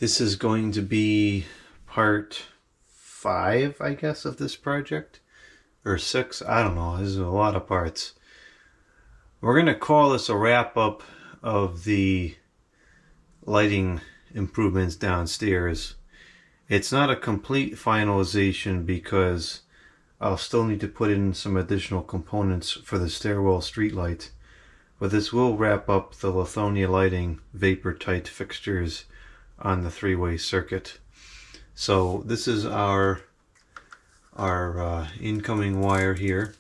This is going to be part 5, I guess, of this project. Or 6, I don't know. There's a lot of parts. We're going to call this a wrap-up of the lighting improvements downstairs. It's not a complete finalization because I'll still need to put in some additional components for the stairwell streetlight. But this will wrap up the Lithonia Lighting vapor-tight fixtures on the three-way circuit. So this is our incoming wire here,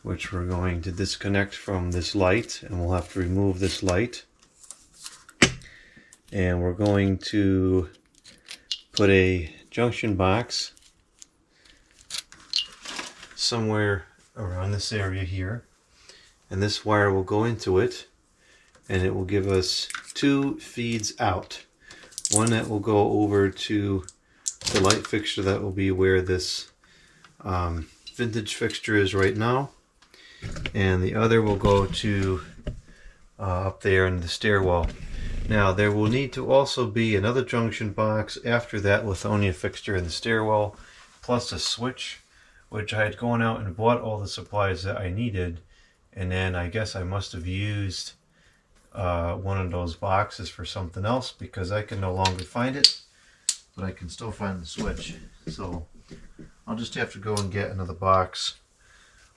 which we're going to disconnect from this light, and we'll have to remove this light. And we're going to put a junction box somewhere around this area here, and this wire will go into it, and it will give us 2 feeds out. One that will go over to the light fixture that will be where this vintage fixture is right now, and the other will go to up there in the stairwell. Now there will need to also be another junction box after that Lithonia fixture in the stairwell, plus a switch, which I had gone out and bought all the supplies that I needed, and then I guess I must have used one of those boxes for something else because I can no longer find it, but I can still find the switch. So I'll just have to go and get another box.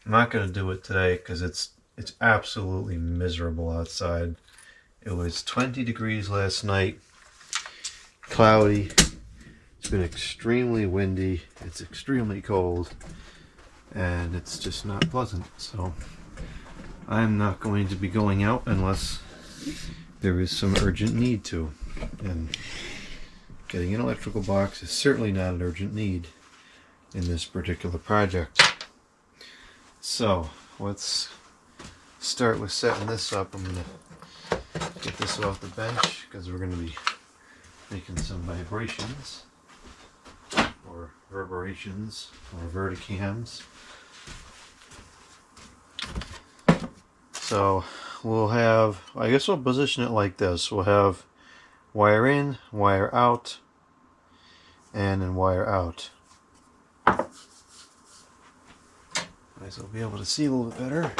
I'm not going to do it today because it's absolutely miserable outside. It was 20 degrees last night, cloudy. It's been extremely windy. It's extremely cold, and it's just not pleasant. So I'm not going to be going out unless there is some urgent need to, and getting an electrical box is certainly not an urgent need in this particular project. So let's start with setting this up. I'm going to get this off the bench because we're going to be making some vibrations or reverberations or verticams. So we'll have, I guess we'll position it like this. We'll have wire in, wire out, and then wire out. Guys will be able to see a little bit better.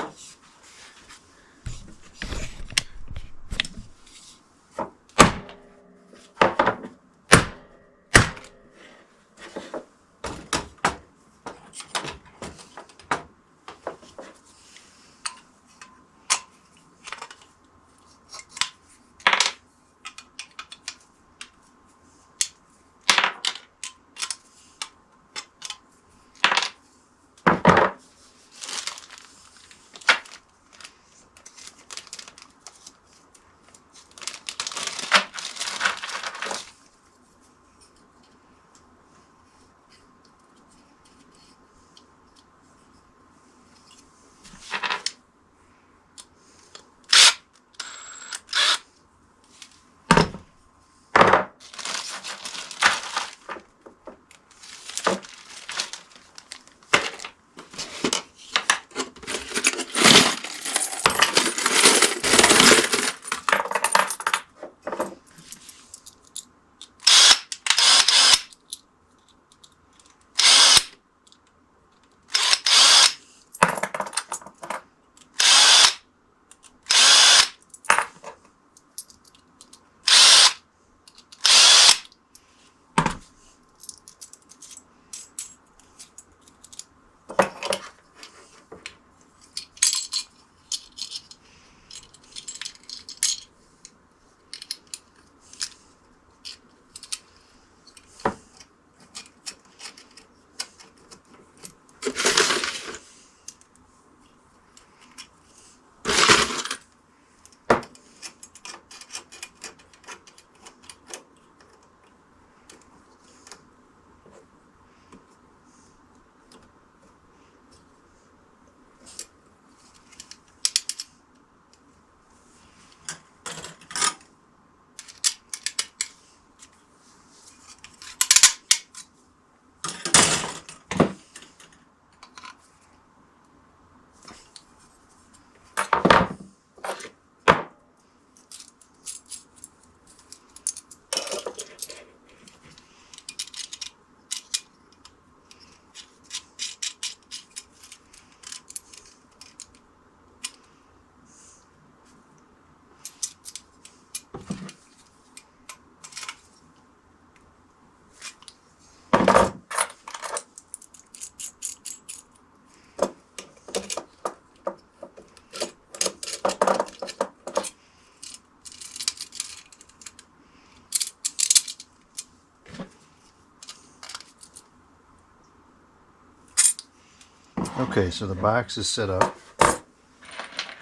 Okay, so the box is set up.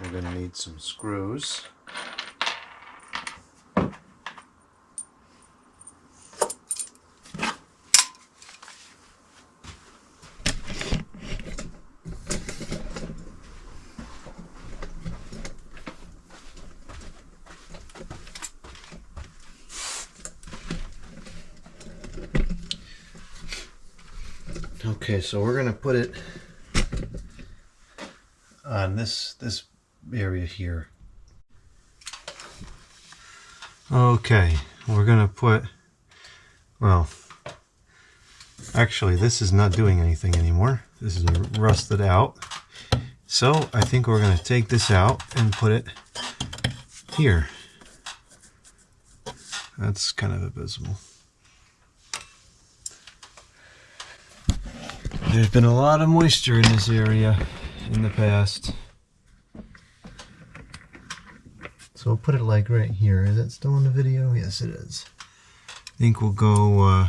We're going to need some screws. Okay, so we're going to put it on this area here. Okay, we're going to put, well, actually this is not doing anything anymore. This is rusted out. So I think we're going to take this out and put it here. That's kind of abysmal. There's been a lot of moisture in this area in the past. So we'll put it like right here. Is that still in the video? Yes, it is. I think we'll go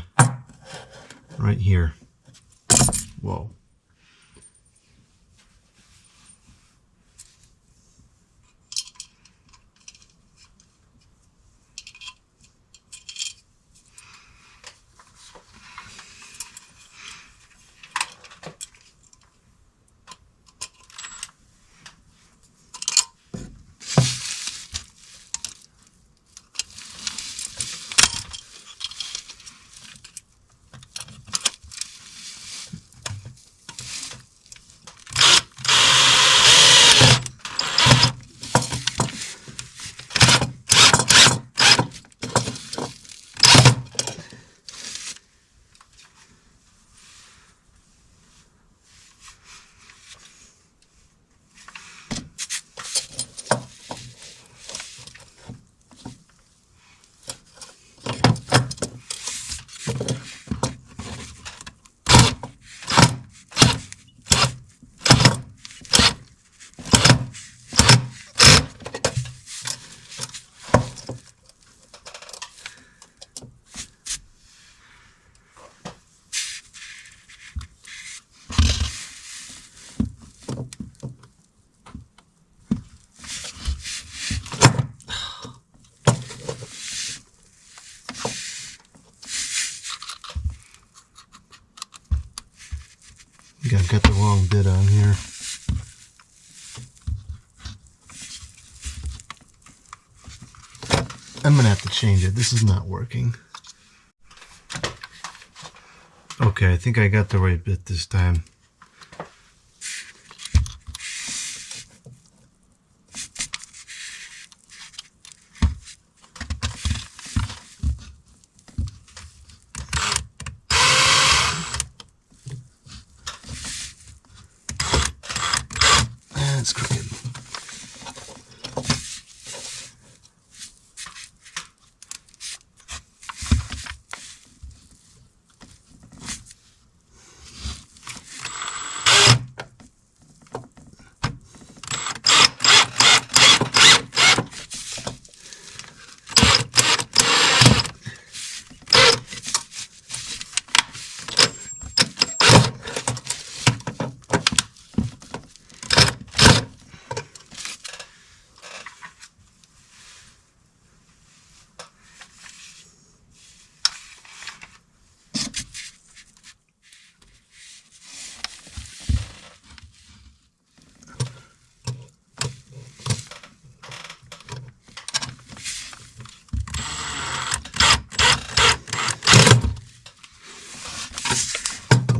right here. Whoa. I think I've got the wrong bit on here. I'm gonna have to change it. This is not working. Okay, I think I got the right bit this time. That's crooked.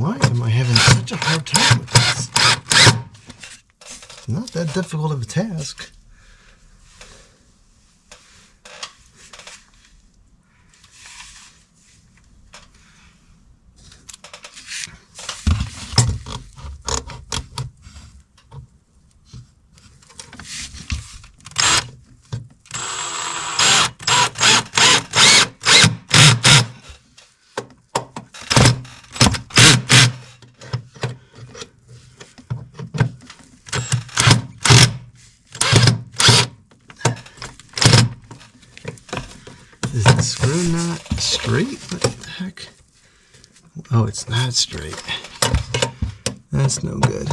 Why am I having such a hard time with this? It's not that difficult of a task. Is the screw not straight? What the heck? Oh, it's not straight. That's no good.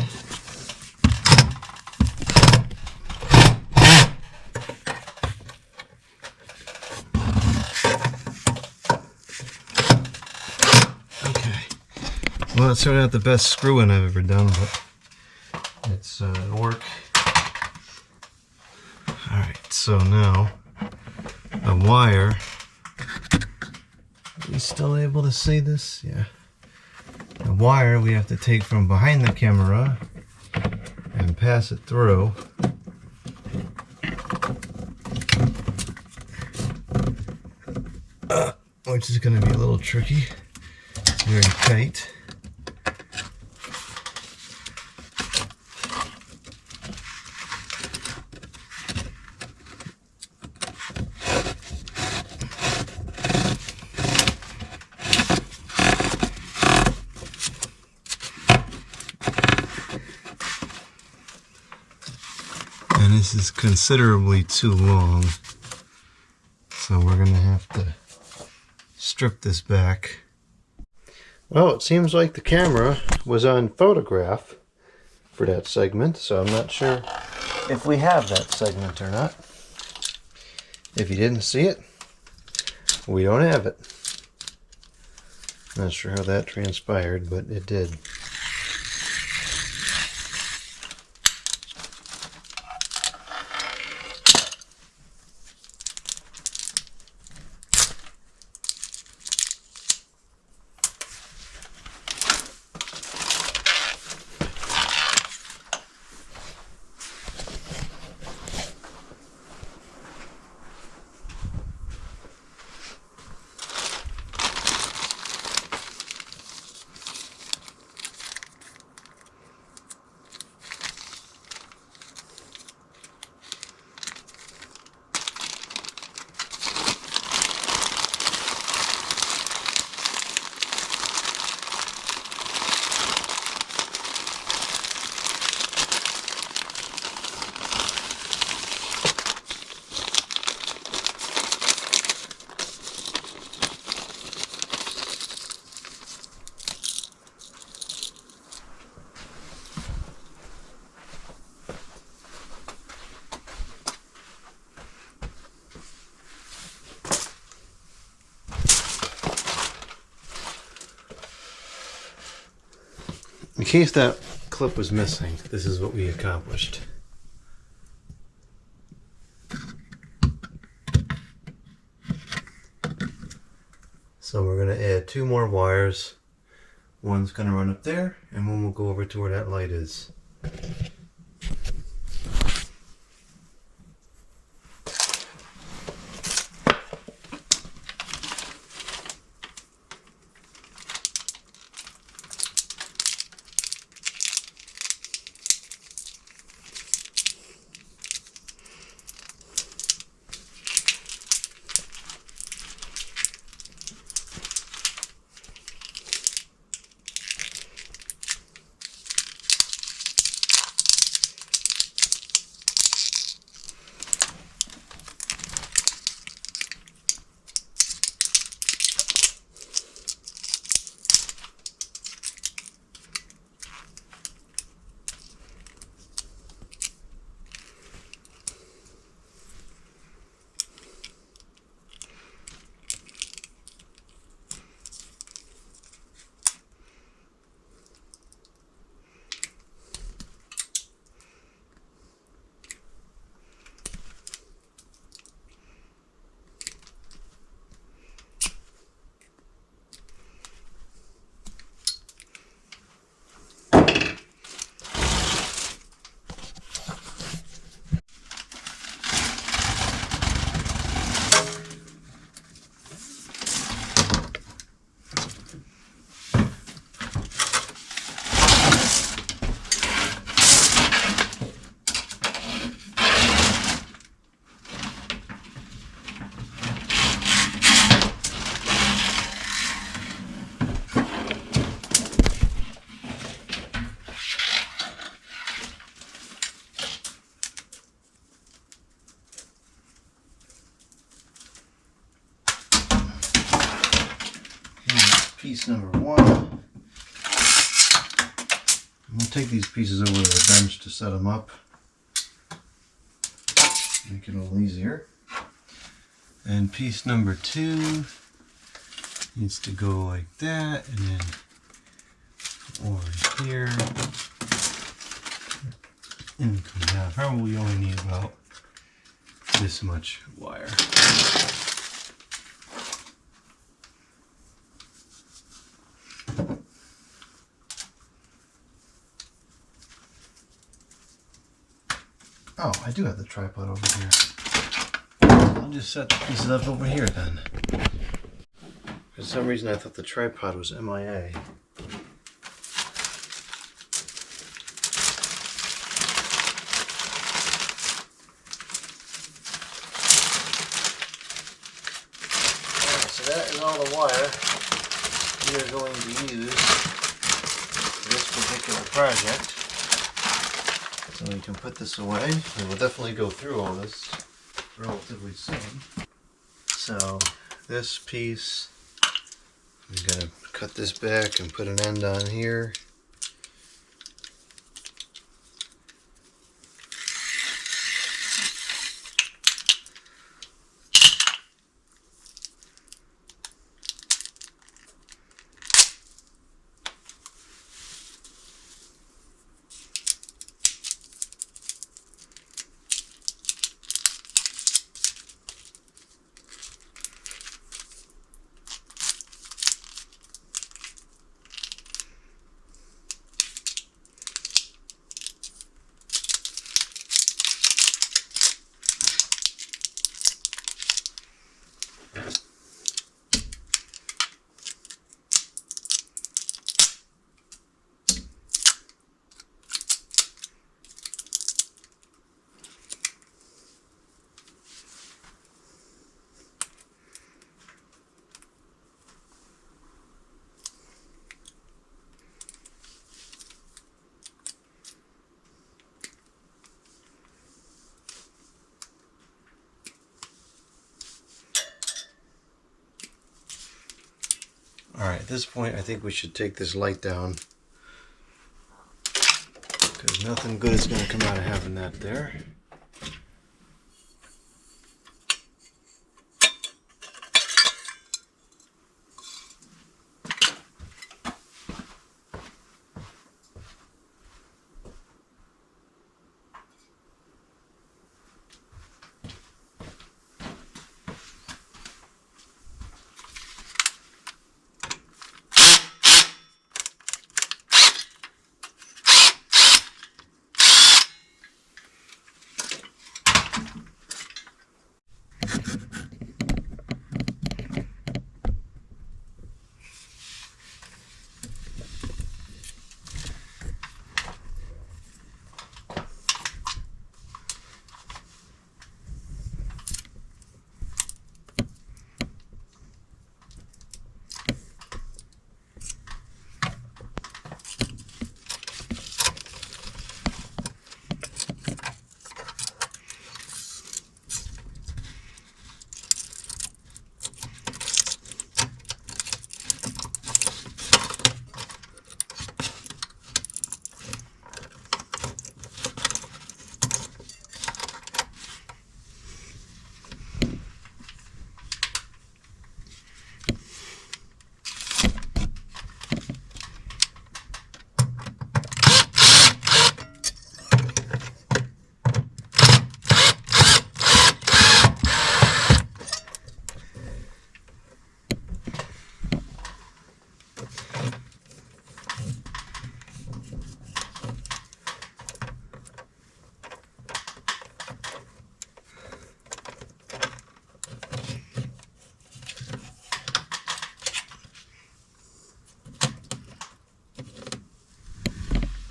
Well, it's certainly not the best screwing I've ever done, but it's work. Alright, so now the wire. Are we still able to see this? Yeah. The wire we have to take from behind the camera and pass it through. Which is going to be a little tricky. It's very tight. And this is considerably too long, so we're going to have to strip this back. Well, it seems like the camera was on photograph for that segment, so I'm not sure if we have that segment or not. If you didn't see it, we don't have it. Not sure how that transpired, but it did. In case that clip was missing, this is what we accomplished. So we're going to add 2 more wires. One's going to run up there, and one will go over to where that light is. Piece number 1. I'm going to take these pieces over to the bench to set them up. Make it a little easier. And piece number 2 needs to go like that, and then over here. And come down. Probably only need about this much wire. Oh, I do have the tripod over here. I'll just set the pieces up over here then. For some reason I thought the tripod was MIA. Alright, so that is all the wire we are going to use for this particular project. So we can put this away. We will definitely go through all this relatively soon. So this piece, I'm going to cut this back and put an end on here. Alright, at this point I think we should take this light down, because nothing good is going to come out of having that there.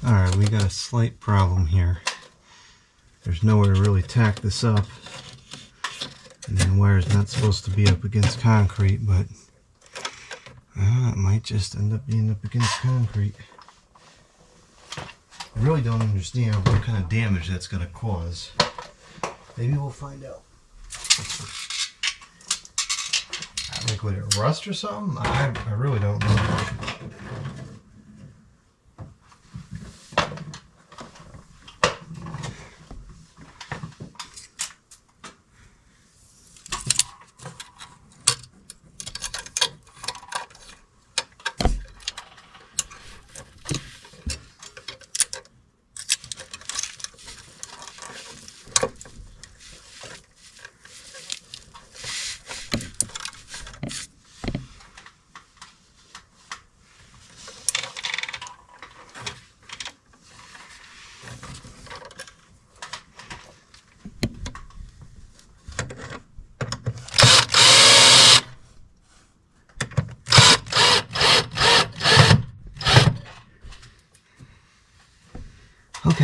Alright, we got a slight problem here. There's nowhere to really tack this up. And then the wire's not supposed to be up against concrete, but it might just end up being up against concrete. I really don't understand what kind of damage that's going to cause. Maybe we'll find out. Like, would it rust or something? I really don't know.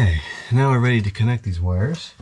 Okay, now we're ready to connect these wires.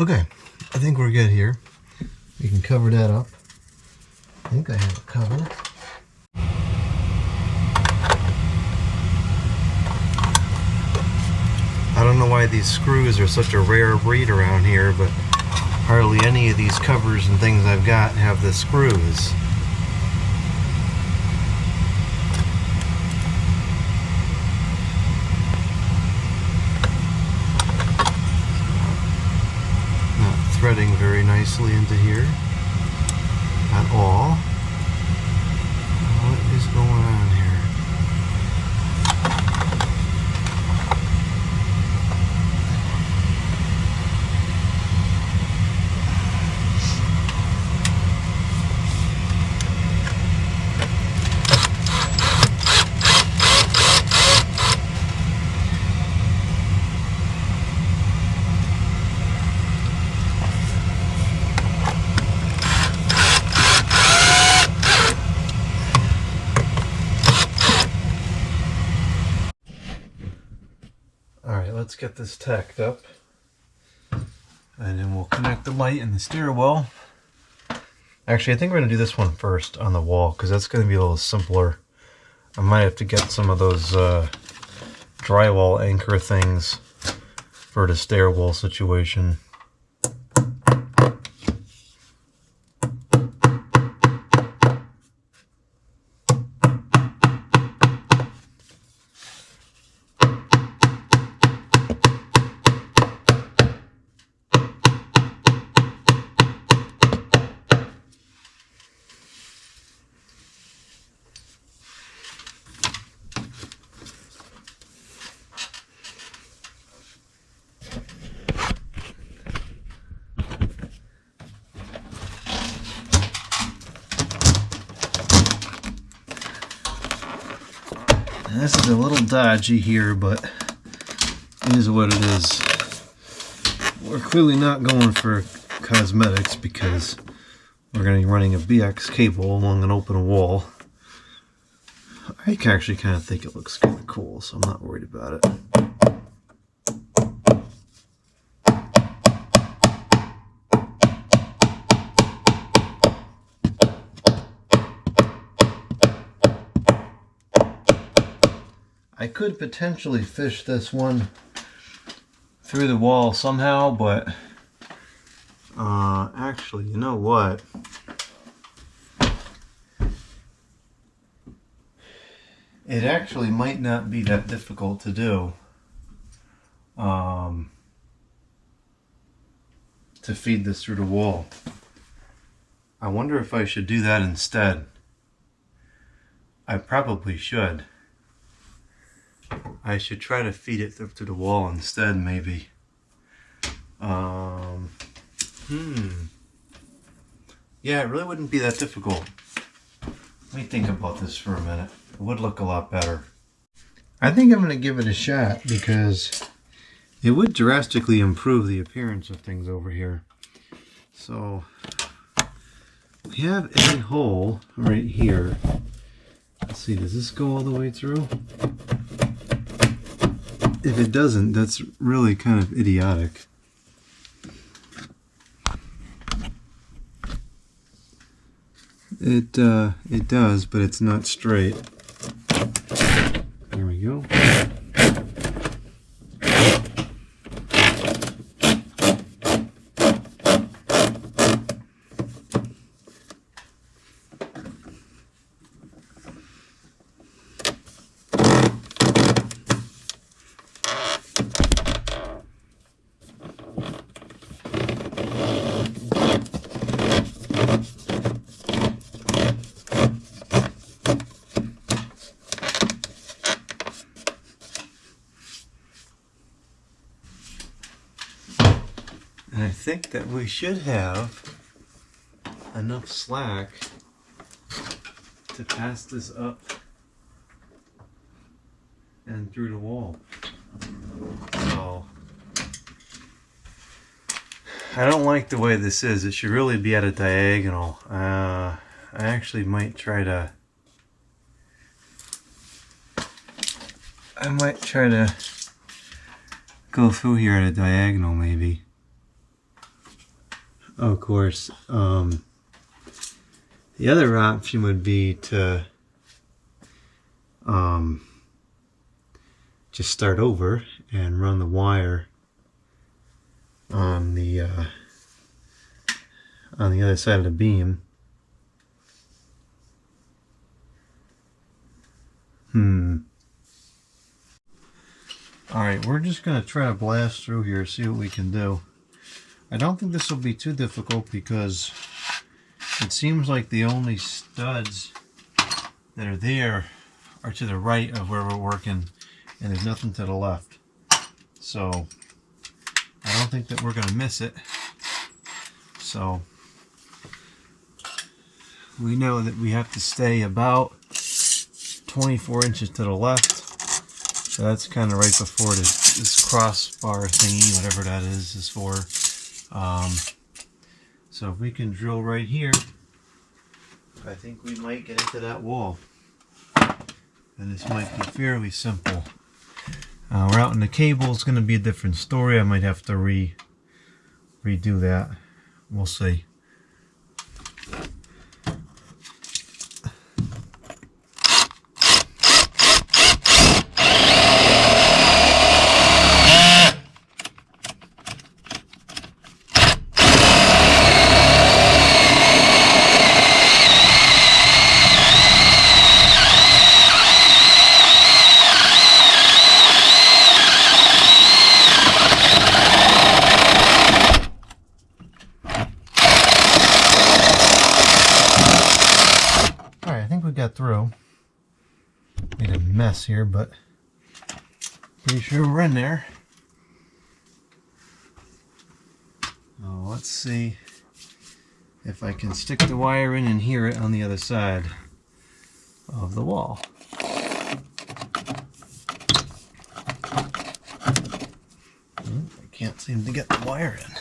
Okay, I think we're good here. We can cover that up. I think I have it covered. I don't know why these screws are such a rare breed around here, but hardly any of these covers and things I've got have the screws. Not threading very nicely into here at all. What is going on here? Let's get this tacked up, and then we'll connect the light in the stairwell. Actually, I think we're going to do this one first on the wall, because that's going to be a little simpler. I might have to get some of those drywall anchor things for the stairwell situation. This is a little dodgy here, but it is what it is. We're clearly not going for cosmetics because we're going to be running a BX cable along an open wall. I actually kind of think it looks kind of cool, so I'm not worried about it. I could potentially fish this one through the wall somehow, but actually, you know what? It actually might not be that difficult to do to feed this through the wall. I wonder if I should do that instead. I probably should. I should try to feed it through the wall instead, maybe. Yeah, it really wouldn't be that difficult. Let me think about this for a minute. It would look a lot better. I think I'm going to give it a shot because it would drastically improve the appearance of things over here. So, we have a hole right here. Let's see, does this go all the way through? If it doesn't, that's really kind of idiotic. It does, but it's not straight. There we go. And I think that we should have enough slack to pass this up and through the wall. So I don't like the way this is. It should really be at a diagonal. I actually might try to go through here at a diagonal maybe. Of course, the other option would be to just start over and run the wire on the other side of the beam. Alright, we're just going to try to blast through here, see what we can do. I don't think this will be too difficult because it seems like the only studs that are there are to the right of where we're working, and there's nothing to the left. So I don't think that we're going to miss it. So we know that we have to stay about 24 inches to the left. So that's kind of right before this crossbar thingy, whatever that is for. So if we can drill right here, I think we might get into that wall. And this might be fairly simple. We're out in the cable, it's going to be a different story. I might have to redo that. We'll see. Through. Made a mess here, but pretty sure we're in there. Let's see if I can stick the wire in and hear it on the other side of the wall. I can't seem to get the wire in.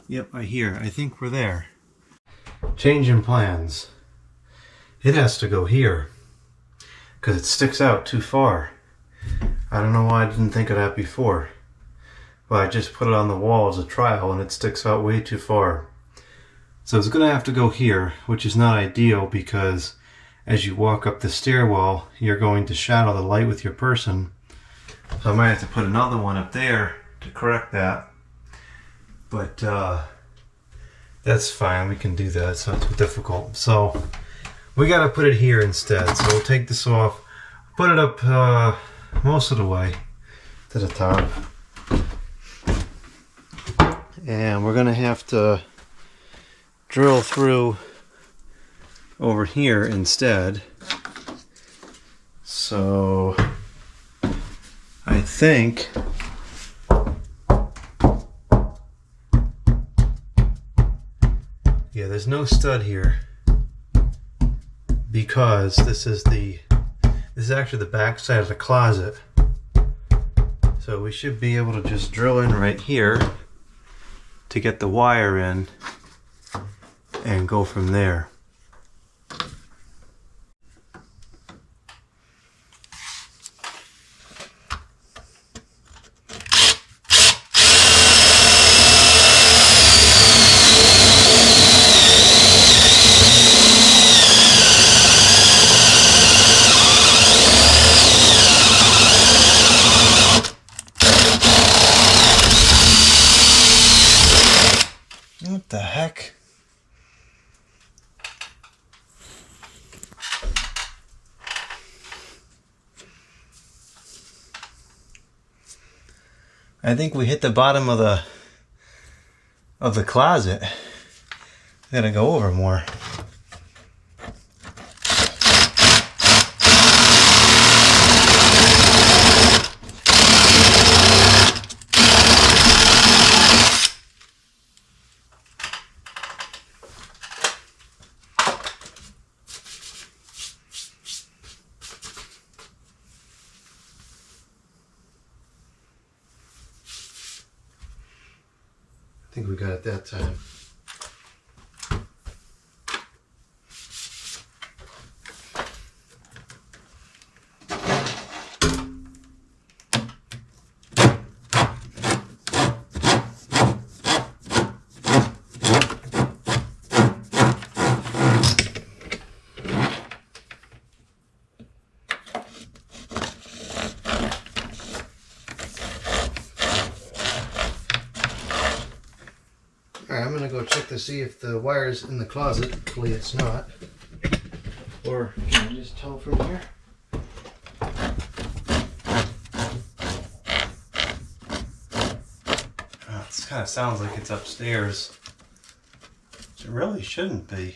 Yep, I hear. I think we're there. Changing plans. It has to go here because it sticks out too far. I don't know why I didn't think of that before. But I just put it on the wall as a trial and it sticks out way too far. So it's going to have to go here, which is not ideal because as you walk up the stairwell, you're going to shadow the light with your person. So I might have to put another one up there to correct that. But that's fine, we can do that, it's not too difficult. So we gotta put it here instead. So we'll take this off, put it up most of the way to the top. And we're gonna have to drill through over here instead. So I think yeah, there's no stud here because this is actually the back side of the closet. So we should be able to just drill in right here to get the wire in and go from there. What the heck? I think we hit the bottom of the closet. Gotta go over more. I think we got it that time. to see if the wire's in the closet. Hopefully it's not. Or can you just tell from here? This kind of sounds like it's upstairs. It really shouldn't be.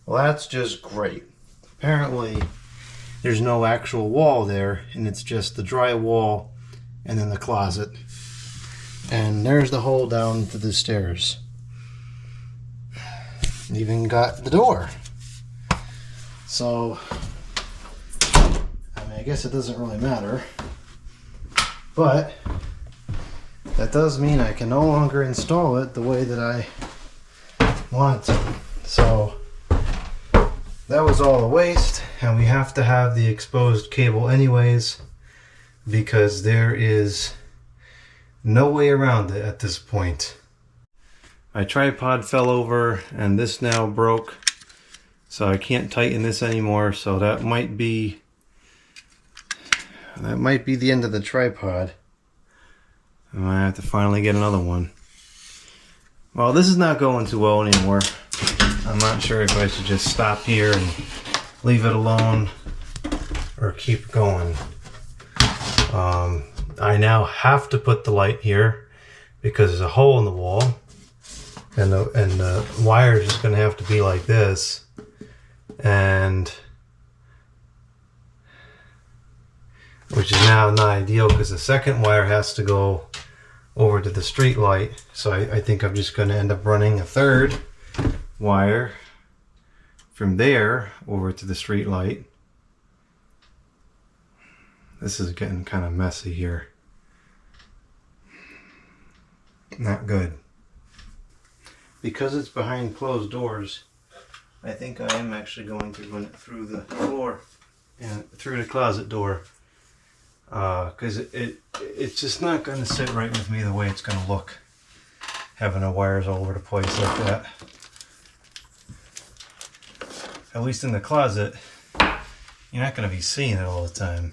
Well, that's just great. Apparently, there's no actual wall there, and it's just the drywall and then the closet. And there's the hole down to the stairs. Even got the door. So, I mean, I guess it doesn't really matter. But, that does mean I can no longer install it the way that I want it to. So, that was all a waste, and we have to have the exposed cable anyways, because there is no way around it at this point. My tripod fell over, and this now broke, so I can't tighten this anymore, so that might be the end of the tripod. I might have to finally get another one. Well, this is not going too well anymore. I'm not sure if I should just stop here and leave it alone or keep going. I now have to put the light here because there's a hole in the wall, and the wire is just going to have to be like this, and which is now not ideal because the second wire has to go over to the street light. So I think I'm just going to end up running a third wire from there over to the street light. This is getting kind of messy here. Not good. Because it's behind closed doors, I think I am actually going to run it through the floor and through the closet door, because it's just not going to sit right with me the way it's going to look, having the wires all over the place like that. At least in the closet, you're not going to be seeing it all the time.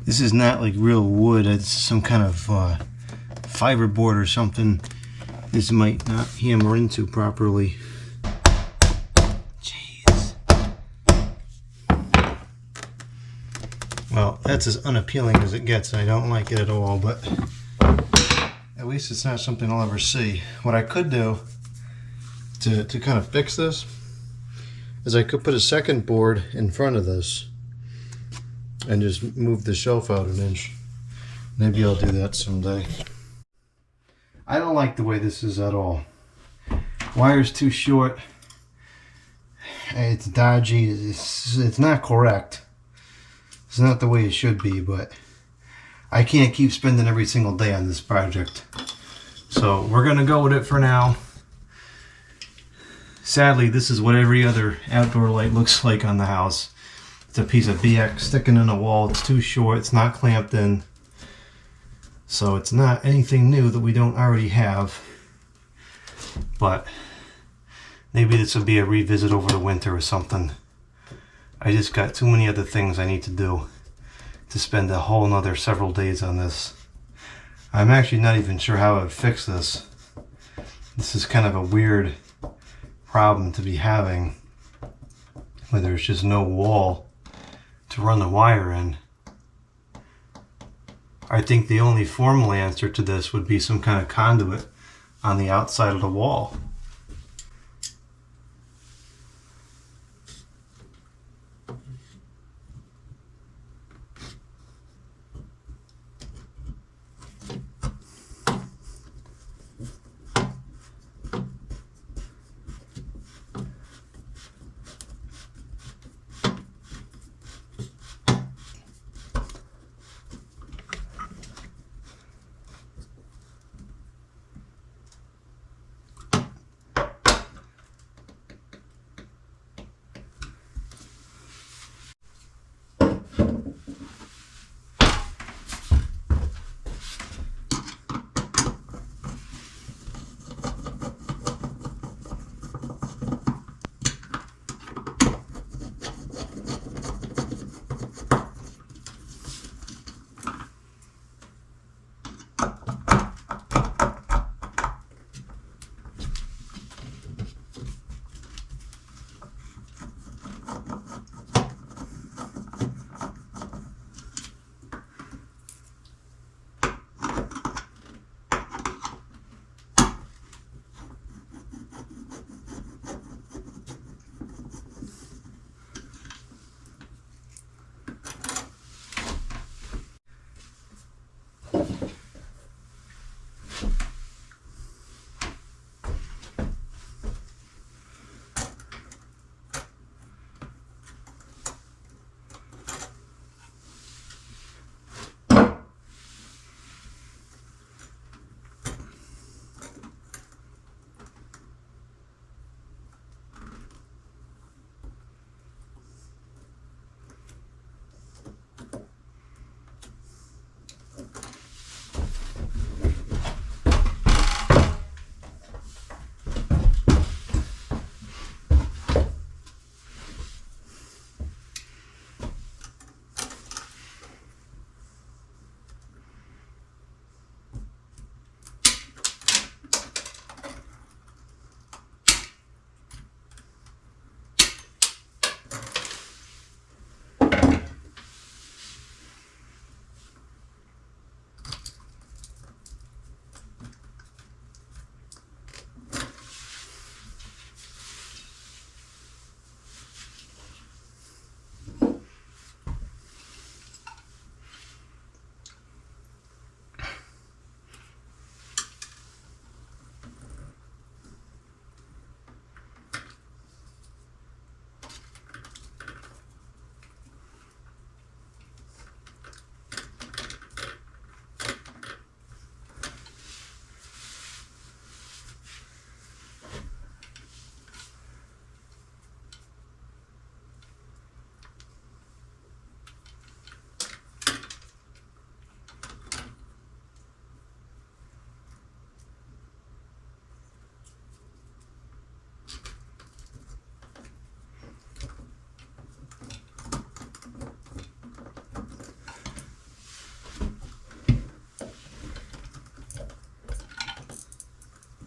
This is not like real wood. It's some kind of fiberboard or something. This might not hammer into properly. Jeez. Well, that's as unappealing as it gets. I don't like it at all, but at least it's not something I'll ever see. What I could do to kind of fix this is I could put a second board in front of this and just move the shelf out an inch. Maybe I'll do that someday. I don't like the way this is at all. Wire's too short. It's dodgy. It's not correct. It's not the way it should be, but I can't keep spending every single day on this project. So we're gonna go with it for now. Sadly, this is what every other outdoor light looks like on the house. It's a piece of BX sticking in a wall. It's too short. It's not clamped in. So it's not anything new that we don't already have. But maybe this will be a revisit over the winter or something. I just got too many other things I need to do to spend a whole nother several days on this. I'm actually not even sure how I would fix this. This is kind of a weird problem to be having, where there's just no wall to run the wire in. I think the only formal answer to this would be some kind of conduit on the outside of the wall.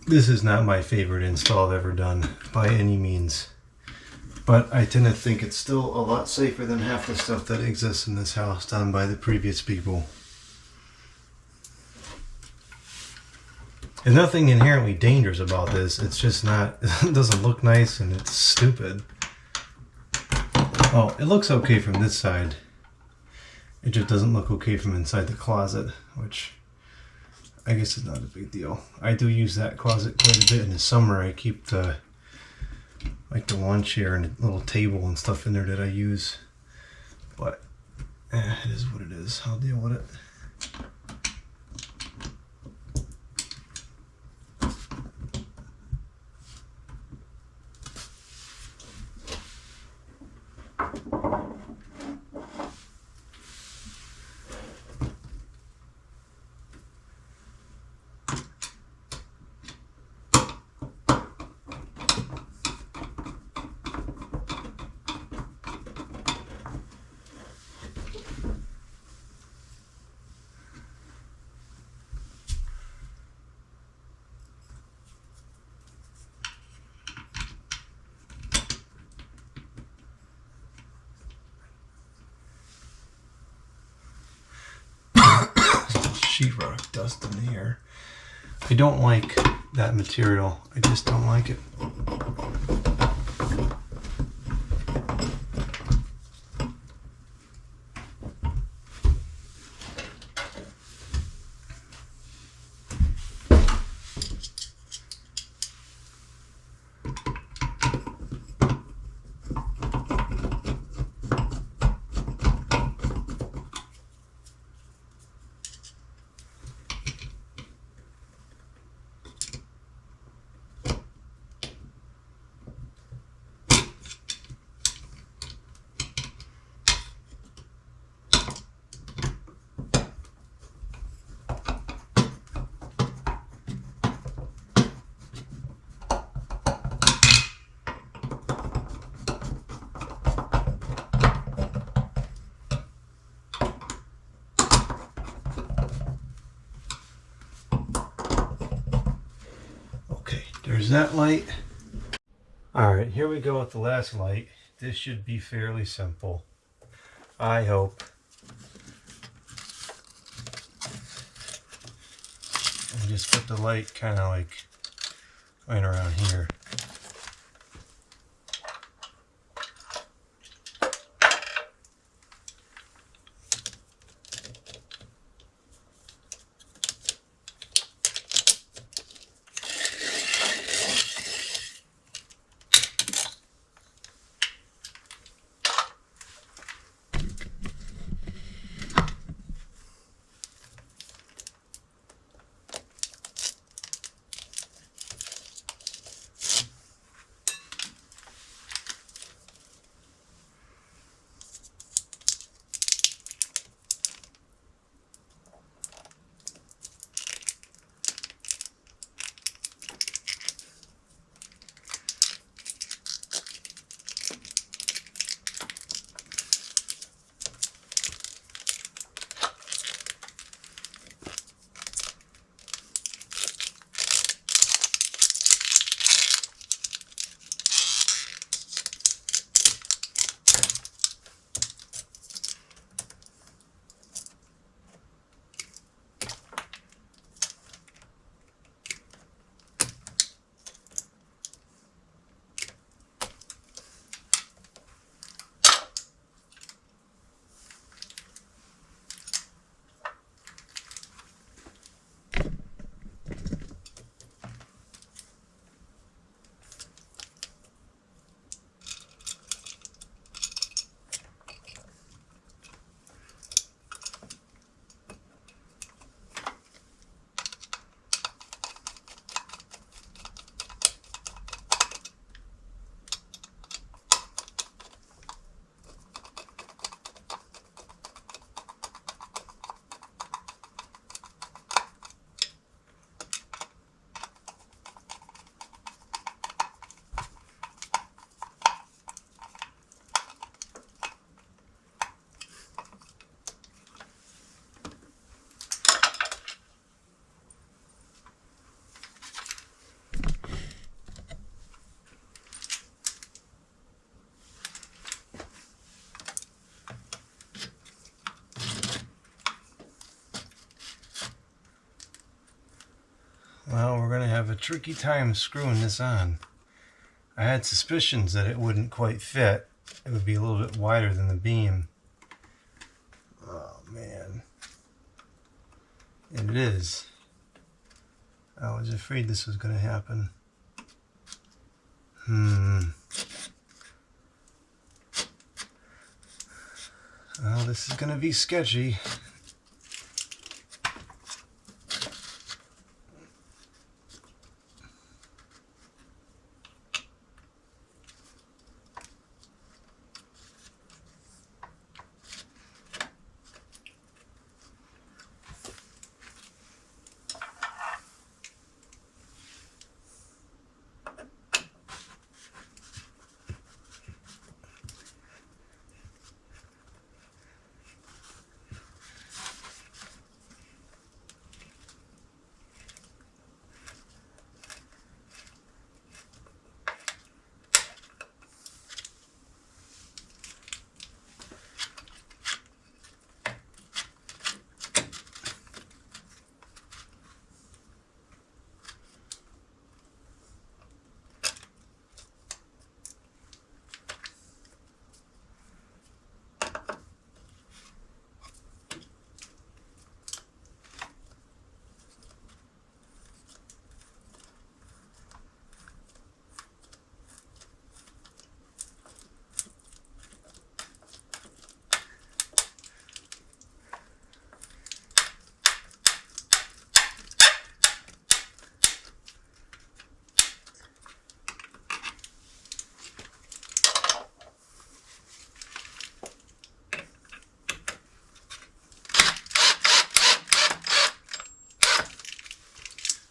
This is not my favorite install I've ever done by any means. But I tend to think it's still a lot safer than half the stuff that exists in this house done by the previous people. There's nothing inherently dangerous about this. It's just not, it doesn't look nice and it's stupid. Oh, it looks okay from this side. It just doesn't look okay from inside the closet, which I guess is not a big deal. I do use that closet quite a bit in the summer. I keep the lawn chair and the little table and stuff in there that I use. But it is what it is. I'll deal with it. Sheetrock dust in here. I don't like that material. I just don't like it. There's that light. Alright, here we go with the last light. This should be fairly simple, I hope. And just put the light kind of like right around here. have a tricky time screwing this on. I had suspicions that it wouldn't quite fit. It would be a little bit wider than the beam. Oh man. And it is. I was afraid this was going to happen. Well, this is going to be sketchy.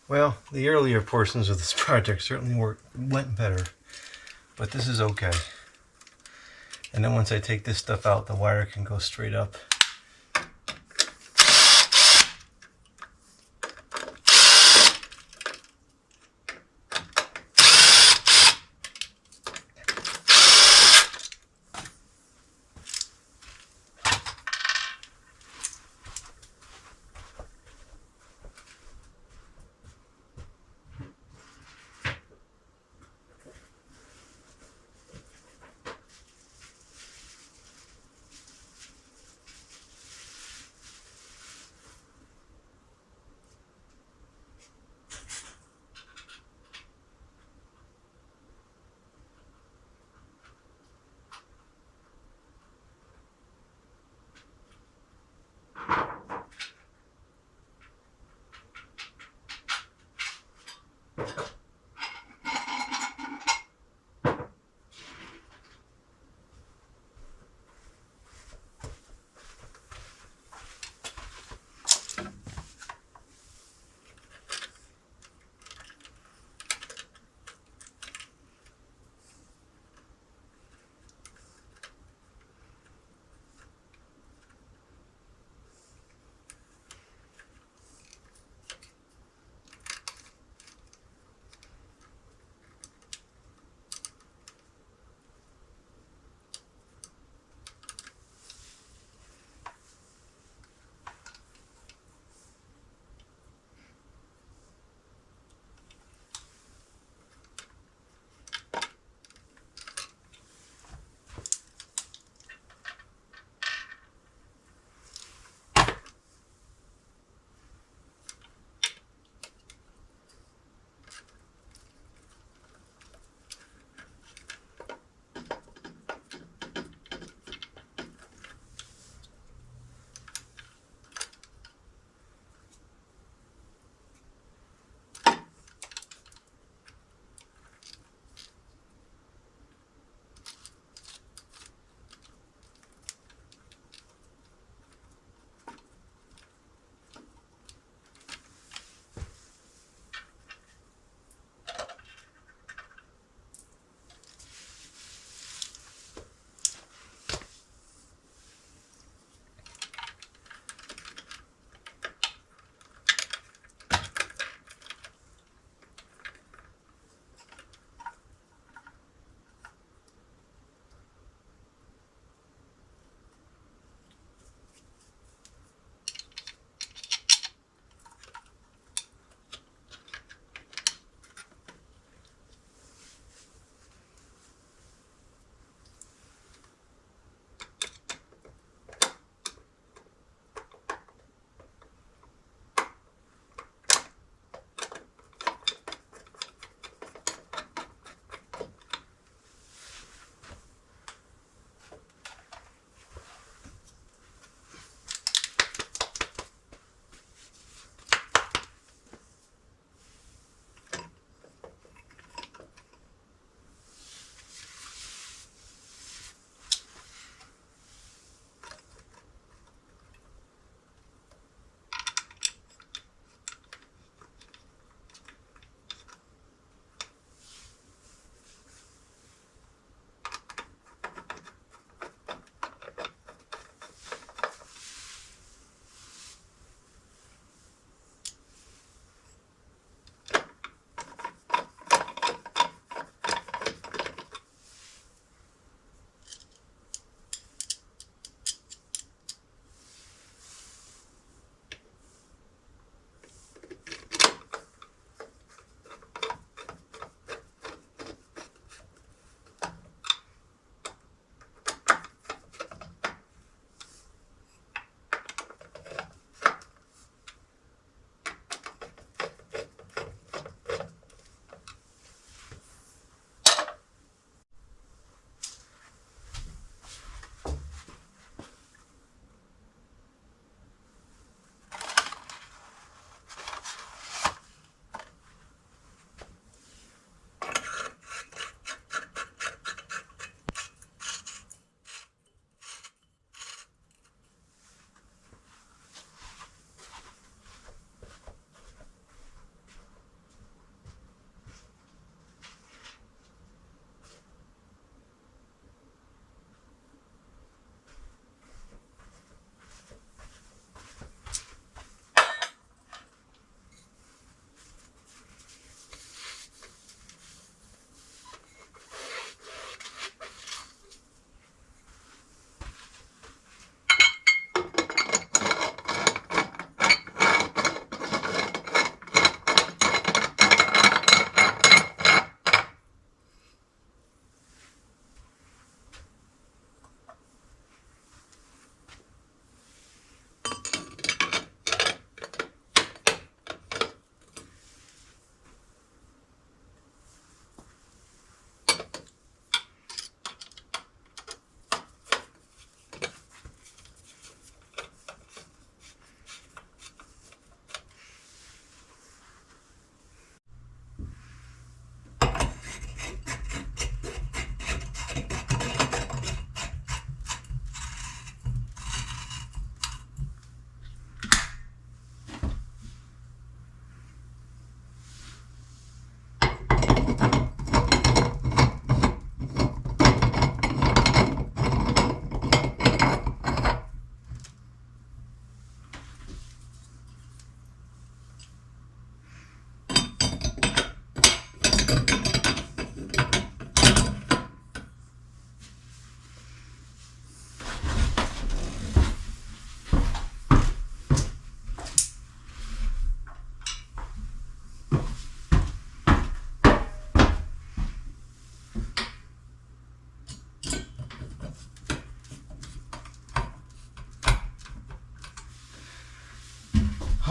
Well, the earlier portions of this project certainly went better, but this is okay. And then once I take this stuff out, the wire can go straight up.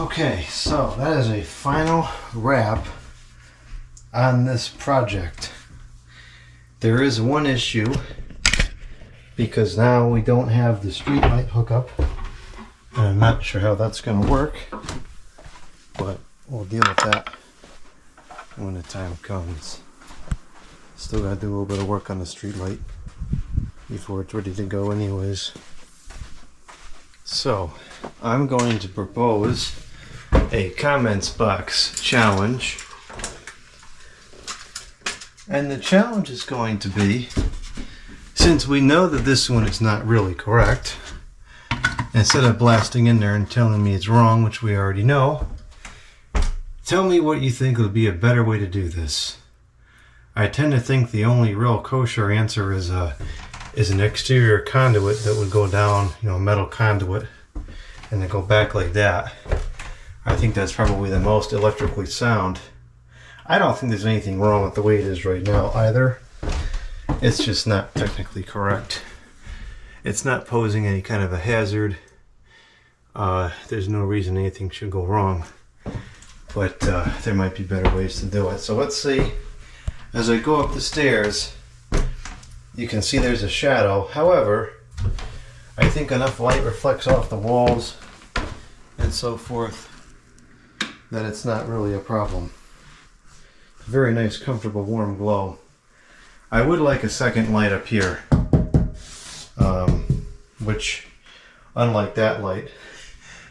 Okay, so that is a final wrap on this project. There is one issue because now we don't have the street light hookup. And I'm not sure how that's going to work, but we'll deal with that when the time comes. Still got to do a little bit of work on the street light before it's ready to go anyways. So I'm going to propose a comments box challenge. And the challenge is going to be, since we know that this one is not really correct, instead of blasting in there and telling me it's wrong, which we already know, tell me what you think would be a better way to do this. I tend to think the only real kosher answer is an exterior conduit that would go down, a metal conduit, and then go back like that. I think that's probably the most electrically sound. I don't think there's anything wrong with the way it is right now either. It's just not technically correct. It's not posing any kind of a hazard. There's no reason anything should go wrong. But there might be better ways to do it. So let's see. As I go up the stairs, you can see there's a shadow. However, I think enough light reflects off the walls and so forth that it's not really a problem. Very nice, comfortable, warm glow. I would like a second light up here, which, unlike that light,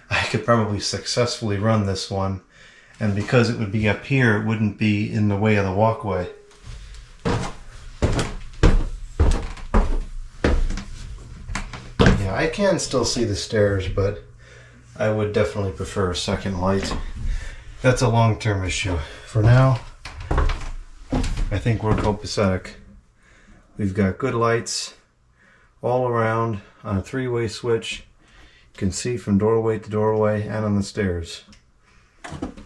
I could probably successfully run this one, and because it would be up here, it wouldn't be in the way of the walkway. Yeah, I can still see the stairs, but I would definitely prefer a second light. That's a long-term issue. For now, I think we're copacetic. We've got good lights all around on a three-way switch. You can see from doorway to doorway and on the stairs.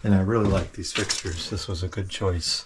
And I really like these fixtures. This was a good choice.